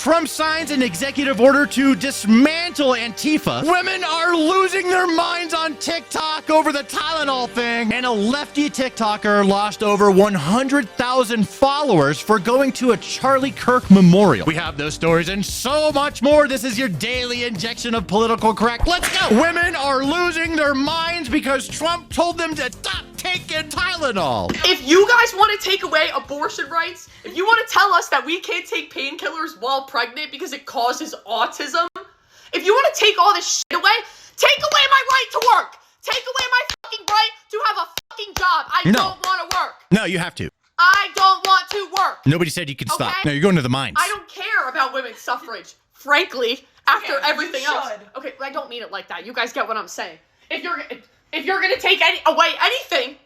Trump signs an executive order to dismantle Antifa. Women are losing their minds on TikTok over the Tylenol thing. And a lefty TikToker lost over 100,000 followers for going to a Charlie Kirk memorial. We have those stories and so much more. This is your daily injection of political correct. Let's go. Women are losing their minds because Trump told them to stop taking Tylenol. If you guys want to take away abortion rights, if you want to tell us that we can't take painkillers while pregnant because it causes autism, if you want to take all this shit away, take away my right to work. Take away my fucking right to have a fucking job. I don't want to work. No, you have to. I don't want to work. Nobody said you could stop. No, you're going to the mines. I don't care about women's suffrage, frankly, after everything else. Okay, I don't mean it like that. You guys get what I'm saying. If you're gonna take away anything,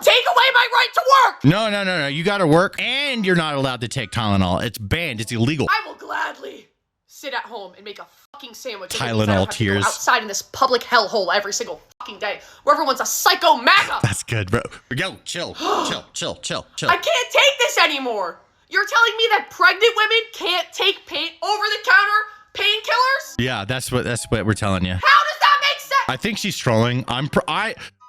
take away my right to work. No. You got to work, and you're not allowed to take Tylenol. It's banned. It's illegal. I will gladly sit at home and make a fucking sandwich. Tylenol tears. Outside in this public hellhole every single fucking day, where everyone's a psycho MAGA. That's good, bro. Yo, chill. I can't take this anymore. You're telling me that pregnant women can't take over-the-counter painkillers? Yeah, that's what we're telling you. How does that make sense? I think she's trolling.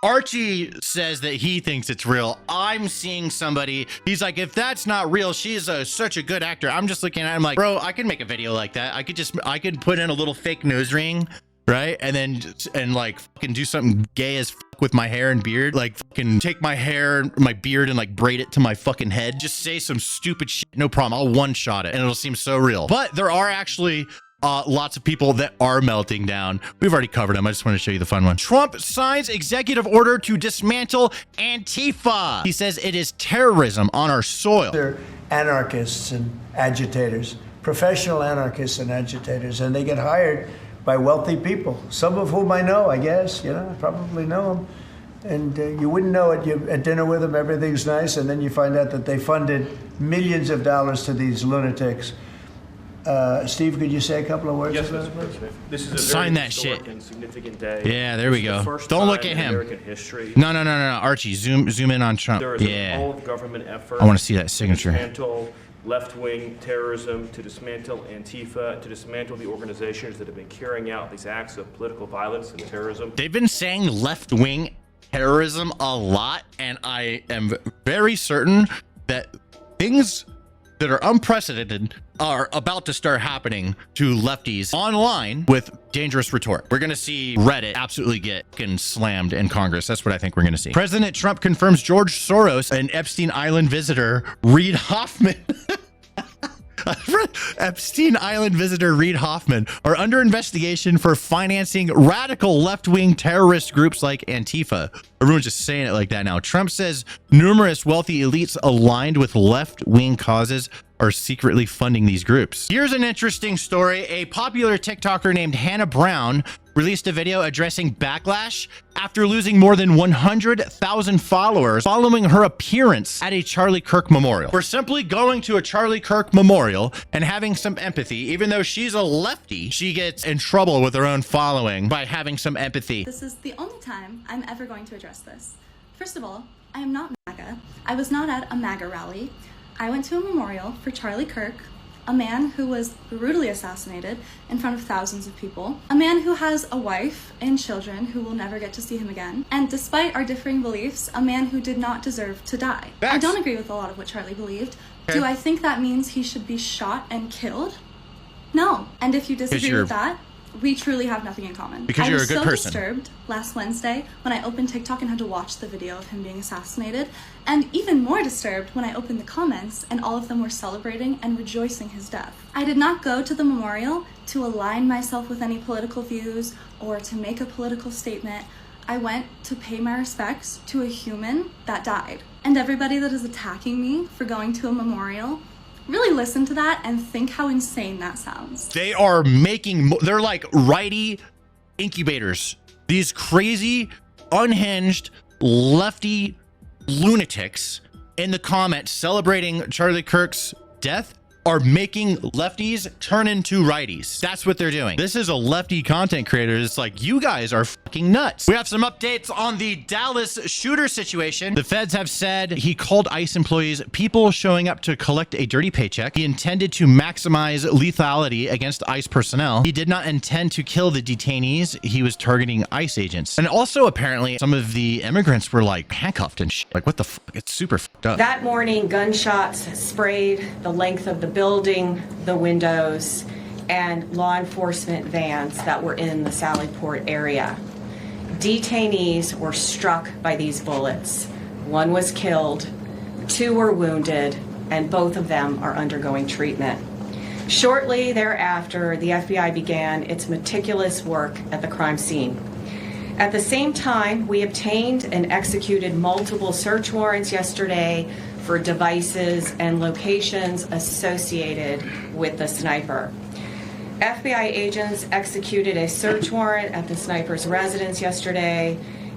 Archie says that he thinks it's real. I'm seeing somebody. He's like, if that's not real, she's such a good actor. I'm just looking at him like, bro, I could make a video like that. I could put in a little fake nose ring, right? And like fucking do something gay as fuck with my hair and beard. Like fucking take my hair, my beard, and like braid it to my fucking head. Just say some stupid shit. No problem. I'll one-shot it and it'll seem so real. But there are actually lots of people that are melting down. We've already covered them. I just want to show you the fun one. Trump signs executive order to dismantle Antifa. He says it is terrorism on our soil. They're anarchists and agitators, professional anarchists and agitators, and they get hired by wealthy people, some of whom I know, I guess, I probably know them. And you wouldn't know it. You're at dinner with them, everything's nice, and then you find out that they funded millions of dollars to these lunatics. Steve, could you say a couple of words? Yes, Mr. President. This is a Sign very that shit. historic and significant day. Yeah, there we go. Don't look at him. American history. No. Archie, zoom in on Trump. There is an all-of-government effort. I want to see that signature. To dismantle left-wing terrorism, to dismantle Antifa, to dismantle the organizations that have been carrying out these acts of political violence and terrorism. They've been saying left-wing terrorism a lot, and I am very certain that things that are unprecedented are about to start happening to lefties online with dangerous rhetoric. We're going to see Reddit absolutely get slammed in Congress. That's what I think we're going to see. President Trump confirms George Soros and Epstein Island visitor Reid Hoffman Epstein Island visitor Reid Hoffman are under investigation for financing radical left-wing terrorist groups like Antifa. Everyone's just saying it like that now. Trump says numerous wealthy elites aligned with left-wing causes are secretly funding these groups. Here's an interesting story. A popular TikToker named Hannah Brown released a video addressing Backlash after losing more than 100,000 followers following her appearance at a Charlie Kirk memorial. For simply going to a Charlie Kirk memorial and having some empathy, even though she's a lefty, she gets in trouble with her own following by having some empathy. This is the only time I'm ever going to address this. First of all, I am not MAGA. I was not at a MAGA rally. I went to a memorial for Charlie Kirk, a man who was brutally assassinated in front of thousands of people, a man who has a wife and children who will never get to see him again, and despite our differing beliefs, a man who did not deserve to die. I don't agree with a lot of what Charlie believed. Okay. Do I think that means he should be shot and killed? No. And if you disagree with that, we truly have nothing in common. Because you're a good person. I was so disturbed last Wednesday when I opened TikTok and had to watch the video of him being assassinated, and even more disturbed when I opened the comments and all of them were celebrating and rejoicing his death. I did not go to the memorial to align myself with any political views or to make a political statement. I went to pay my respects to a human that died. And everybody that is attacking me for going to a memorial, really listen to that and think how insane that sounds. They are they're like righty incubators. These crazy, unhinged, lefty lunatics in the comments celebrating Charlie Kirk's death are making lefties turn into righties. That's what they're doing. This is a lefty content creator. It's like, you guys are fucking nuts. We have some updates on the Dallas shooter situation. The feds have said he called ICE employees people showing up to collect a dirty paycheck. He intended to maximize lethality against ICE personnel. He did not intend to kill the detainees. He was targeting ICE agents. And also, apparently, some of the immigrants were like handcuffed and shit. Like, what the fuck? It's super fucked up. That morning, gunshots sprayed the length of the building, the windows, and law enforcement vans that were in the Sallyport area. Detainees were struck by these bullets. One was killed, 2 were wounded, and both of them are undergoing treatment. Shortly thereafter, the FBI began its meticulous work at the crime scene. At the same time, we obtained and executed multiple search warrants yesterday for devices and locations associated with the sniper. FBI agents executed a search warrant at the sniper's residence yesterday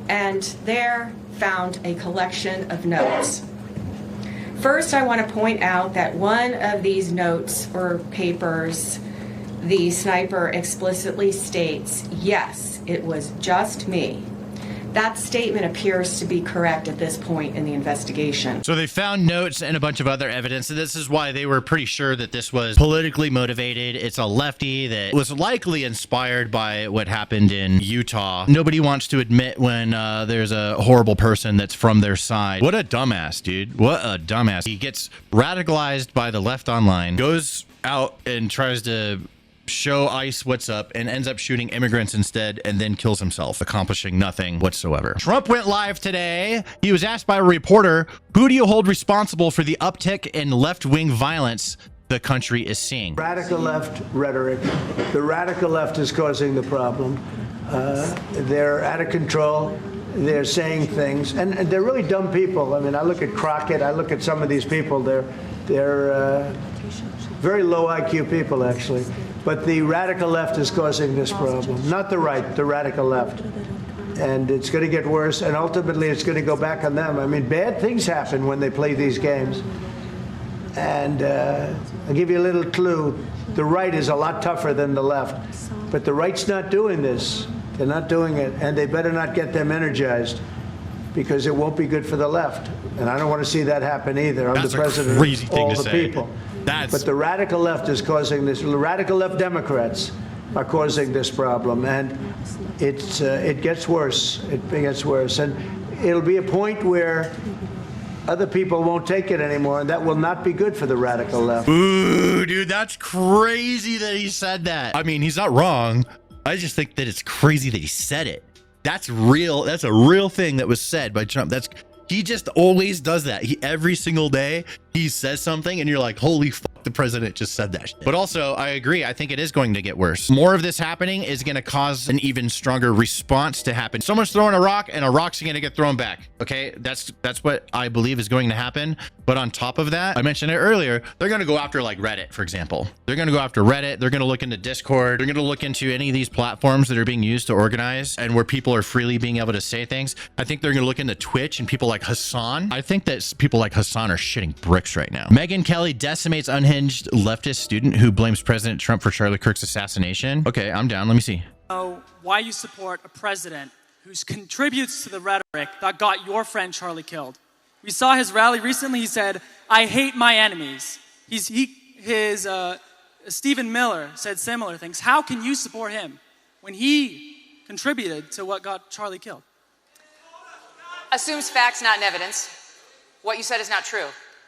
and there found a collection of notes. First, I want to point out that one of these notes or papers, the sniper explicitly states, yes, it was just me. That statement appears to be correct at this point in the investigation. So they found notes and a bunch of other evidence. And this is why they were pretty sure that this was politically motivated. It's a lefty that was likely inspired by what happened in Utah. Nobody wants to admit when there's a horrible person that's from their side. What a dumbass, dude. What a dumbass. He gets radicalized by the left online, goes out and tries to show ICE what's up and ends up shooting immigrants instead and then kills himself, accomplishing nothing whatsoever. Trump went live today. He was asked by a reporter, who do you hold responsible for the uptick in left-wing violence the country is seeing? Radical left rhetoric. The radical left is causing the problem. They're out of control. They're saying things, and they're really dumb people. I mean, I look at Crockett. I look at some of these people. They're very low IQ people, actually. But the radical left is causing this problem, not the right, the radical left. And it's going to get worse, and ultimately it's going to go back on them. I mean, bad things happen when they play these games. And I'll give you a little clue. The right is a lot tougher than the left. But the right's not doing this. They're not doing it, and they better not get them energized, because it won't be good for the left. And I don't want to see that happen either. I'm the president of all the people. But the radical left is causing this. The radical left Democrats are causing this problem, and it gets worse. It gets worse, and it'll be a point where other people won't take it anymore, and that will not be good for the radical left. Ooh, dude, that's crazy that he said that. I mean, he's not wrong. I just think that it's crazy that he said it. That's real. That's a real thing that was said by Trump. He just always does that. Every single day he says something and you're like, holy fuck, the president just said that shit. But also, I agree. I think it is going to get worse. More of this happening is going to cause an even stronger response to happen. Someone's throwing a rock and a rock's going to get thrown back. Okay, that's what I believe is going to happen. But on top of that, I mentioned it earlier, they're going to go after like Reddit, for example. They're going to go after Reddit. They're going to look into Discord. They're going to look into any of these platforms that are being used to organize and where people are freely being able to say things. I think they're going to look into Twitch and people like Hassan. I think that people like Hassan are shitting bricks right now. Megyn Kelly decimates unhinged leftist student who blames President Trump for Charlie Kirk's assassination. Okay, I'm down. Let me see. Why you support a president who contributes to the rhetoric that got your friend Charlie killed. We saw his rally recently. He said, "I hate my enemies." Stephen Miller said similar things. How can you support him when he contributed to what got Charlie killed? Assumes facts, not in evidence. What you said is not true.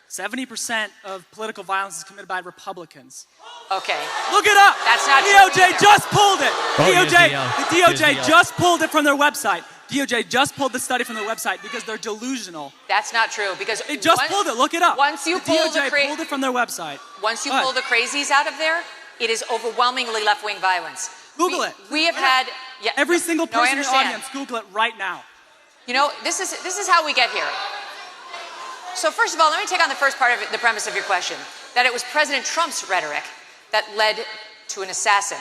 70% of political violence is committed by Republicans. Okay. Look it up. That's not DOJ true. just pulled it. Oh, The DOJ just pulled it from their website. DOJ just pulled the study from their website because they're delusional. That's not true because They just pulled it. Look it up. Once you the pull DOJ the pulled it from their website. Once you pull the crazies out of there, it is overwhelmingly left-wing violence. Google it. We have had Every single person in the understand. audience, Google it right now. You know, this is how we get here. So first of all, let me take on the first part of the premise of your question, that it was President Trump's rhetoric that led to an assassin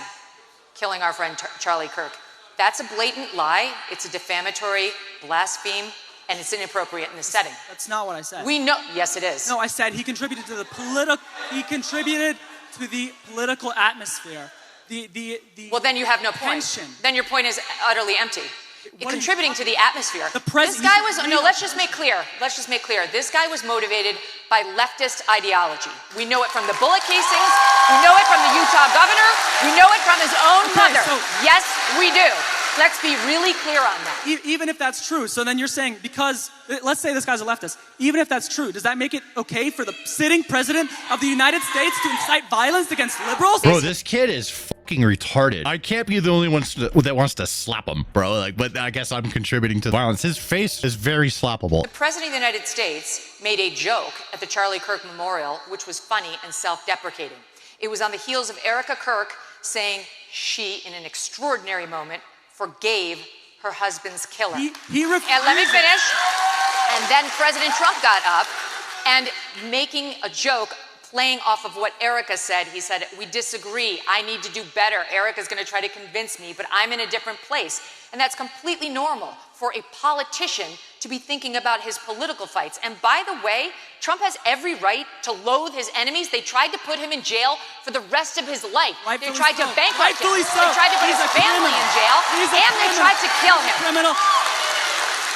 killing our friend Charlie Kirk. That's a blatant lie. It's a defamatory, blaspheme and it's inappropriate in this setting. That's not what I said. We know, yes, it is. No, I said he contributed to the political atmosphere. Well, then you have no point. tension. Then your point is utterly empty. What are you Contributing to talking the atmosphere. This guy was, no, let's just make clear. This guy was motivated by leftist ideology. We know it from the bullet casings. We know it from the Utah governor. We know it from his own mother. Yes, we do. Let's be really clear on that. Even if that's true, so then you're saying, because, let's say this guy's a leftist, even if that's true, does that make it okay for the sitting president of the United States to incite violence against liberals? Bro, this kid is fucking retarded. I can't be the only one that wants to slap him, bro. Like, but I guess I'm contributing to the violence. His face is very slappable. The president of the United States made a joke at the Charlie Kirk Memorial, which was funny and self-deprecating. It was on the heels of Erica Kirk saying she, in an extraordinary moment, forgave her husband's killer. He And let me finish. And then President Trump got up and making a joke, playing off of what Erica said. He said, we disagree. I need to do better. Erica's going to try to convince me, but I'm in a different place. And that's completely normal for a politician to be thinking about his political fights. And by the way, Trump has every right to loathe his enemies. They tried to put him in jail for the rest of his life. They tried to bankrupt him. They tried to put his family in jail. And they tried to kill him. Criminal.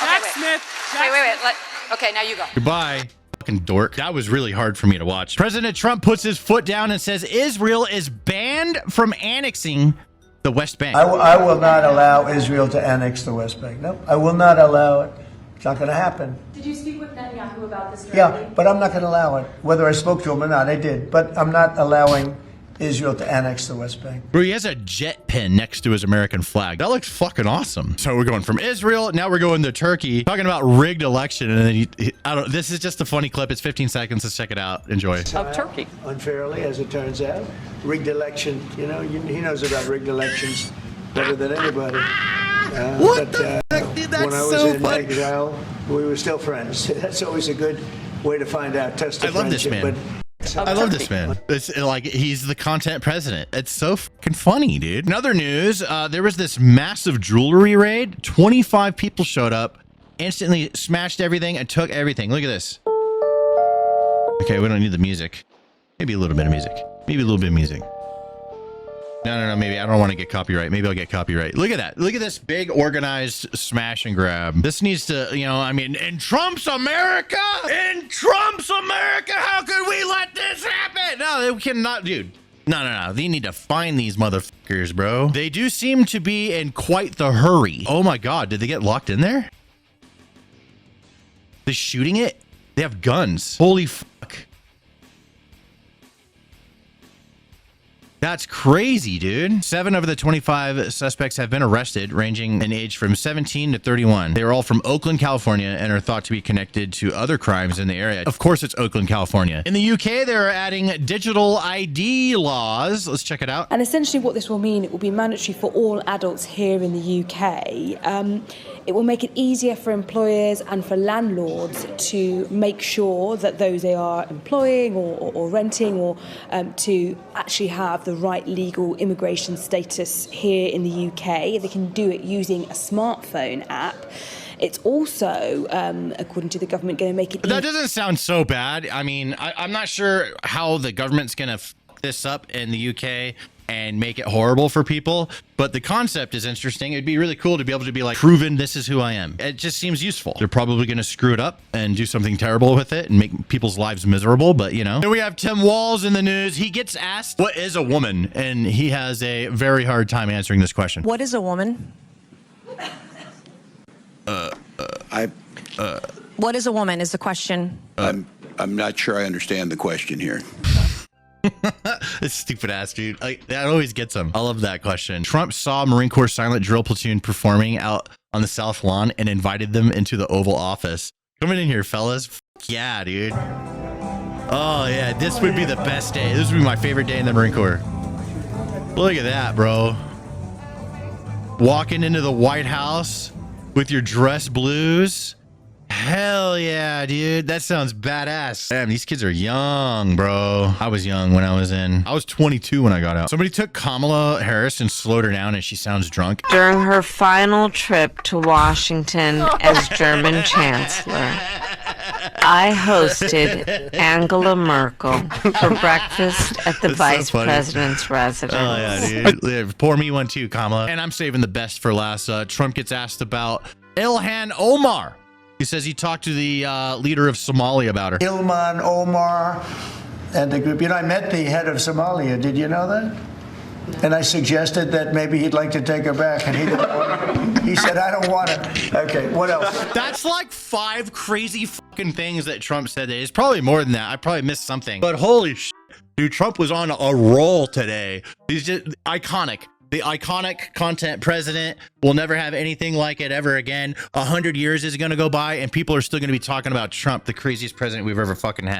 Jack Okay, Smith. Wait. Okay, now you go. Goodbye. Fucking dork. That was really hard for me to watch. President Trump puts his foot down and says Israel is banned from annexing the West Bank. I will not allow Israel to annex the West Bank. No, I will not allow it. It's not going to happen. Did you speak with Netanyahu about this directly? Yeah, but I'm not going to allow it. Whether I spoke to him or not, I did. But I'm not allowing Israel to annex the West Bank. Bro, he has a jet pin next to his American flag. That looks fucking awesome. So we're going from Israel, now we're going to Turkey, talking about rigged election, and then I don't. This is just a funny clip. It's 15 seconds. Let's check it out. Enjoy. Of Turkey. Unfairly, as it turns out, rigged election. You know, he knows about rigged elections better than anybody. What the heck, dude? That's when I was so in funny. exile, we were still friends. That's always a good way to find out. Test of I love this friendship, man. but I love this man. It's like he's the content president. It's so fucking funny, dude. In other news, there was this massive jewelry raid. 25 people showed up, instantly smashed everything and took everything. Look at this. Okay, we don't need the music. Maybe a little bit of music. Maybe a little bit of music. No, maybe I don't want to get copyright. Maybe I'll get copyright. Look at that. Look at this big organized smash and grab. This needs to, you know, I mean, in Trump's America, how could we let this happen? No, we cannot, dude. No. They need to find these motherfuckers, bro. They do seem to be in quite the hurry. Oh my God, did they get locked in there? They're shooting it? They have guns. Holy fuck. That's crazy, dude. 7 of the 25 suspects have been arrested, ranging in age from 17 to 31. They are all from Oakland, California, and are thought to be connected to other crimes in the area. Of course, it's Oakland, California. In the UK, they're adding digital ID laws. Let's check it out. And essentially what this will mean, it will be mandatory for all adults here in the UK. It will make it easier for employers and for landlords to make sure that those they are employing or renting or to actually have the right legal immigration status here in the UK. They can do it using a smartphone app. It's also, according to the government, going to make it... That doesn't sound so bad. I mean, I'm not sure how the government's going to fuck this up in the UK and make it horrible for people, but the concept is interesting. It'd be really cool to be able to be like, proven this is who I am. It just seems useful. They're probably going to screw it up and do something terrible with it and make people's lives miserable, but you know. Then we have Tim Walz in the news. He gets asked, what is a woman? And he has a very hard time answering this question. What is a woman? What is a woman is the question. I'm not sure I understand the question here. This stupid ass dude. That always gets him. I love that question. Trump saw Marine Corps silent drill platoon performing out on the South Lawn and invited them into the Oval Office. Coming in here, fellas. Fuck yeah, dude. Oh yeah, this would be the best day. This would be my favorite day in the Marine Corps. Look at that, bro. Walking into the White House with your dress blues. hell yeah, dude. That sounds badass. Damn, these kids are young, bro. I was young when I was 22 when I got out. Somebody took Kamala Harris and slowed her down and she sounds drunk. During her final trip to Washington as German Chancellor, I hosted Angela Merkel for breakfast at the Vice President's residence. Oh, yeah, dude. Pour me one too, Kamala. And I'm saving the best for last. Trump gets asked about Ilhan Omar. He says he talked to the leader of Somalia about her. Ilhan Omar and the group. You know, I met the head of Somalia. Did you know that? And I suggested that maybe he'd like to take her back, and he didn't want it. He said, I don't want it. Okay, what else? That's like 5 crazy fucking things that Trump said today. It's probably more than that. I probably missed something. But holy shit, dude, Trump was on a roll today. He's just iconic. The iconic content president will never have anything like it ever again. 100 years is going to go by and people are still going to be talking about Trump, the craziest president we've ever fucking had.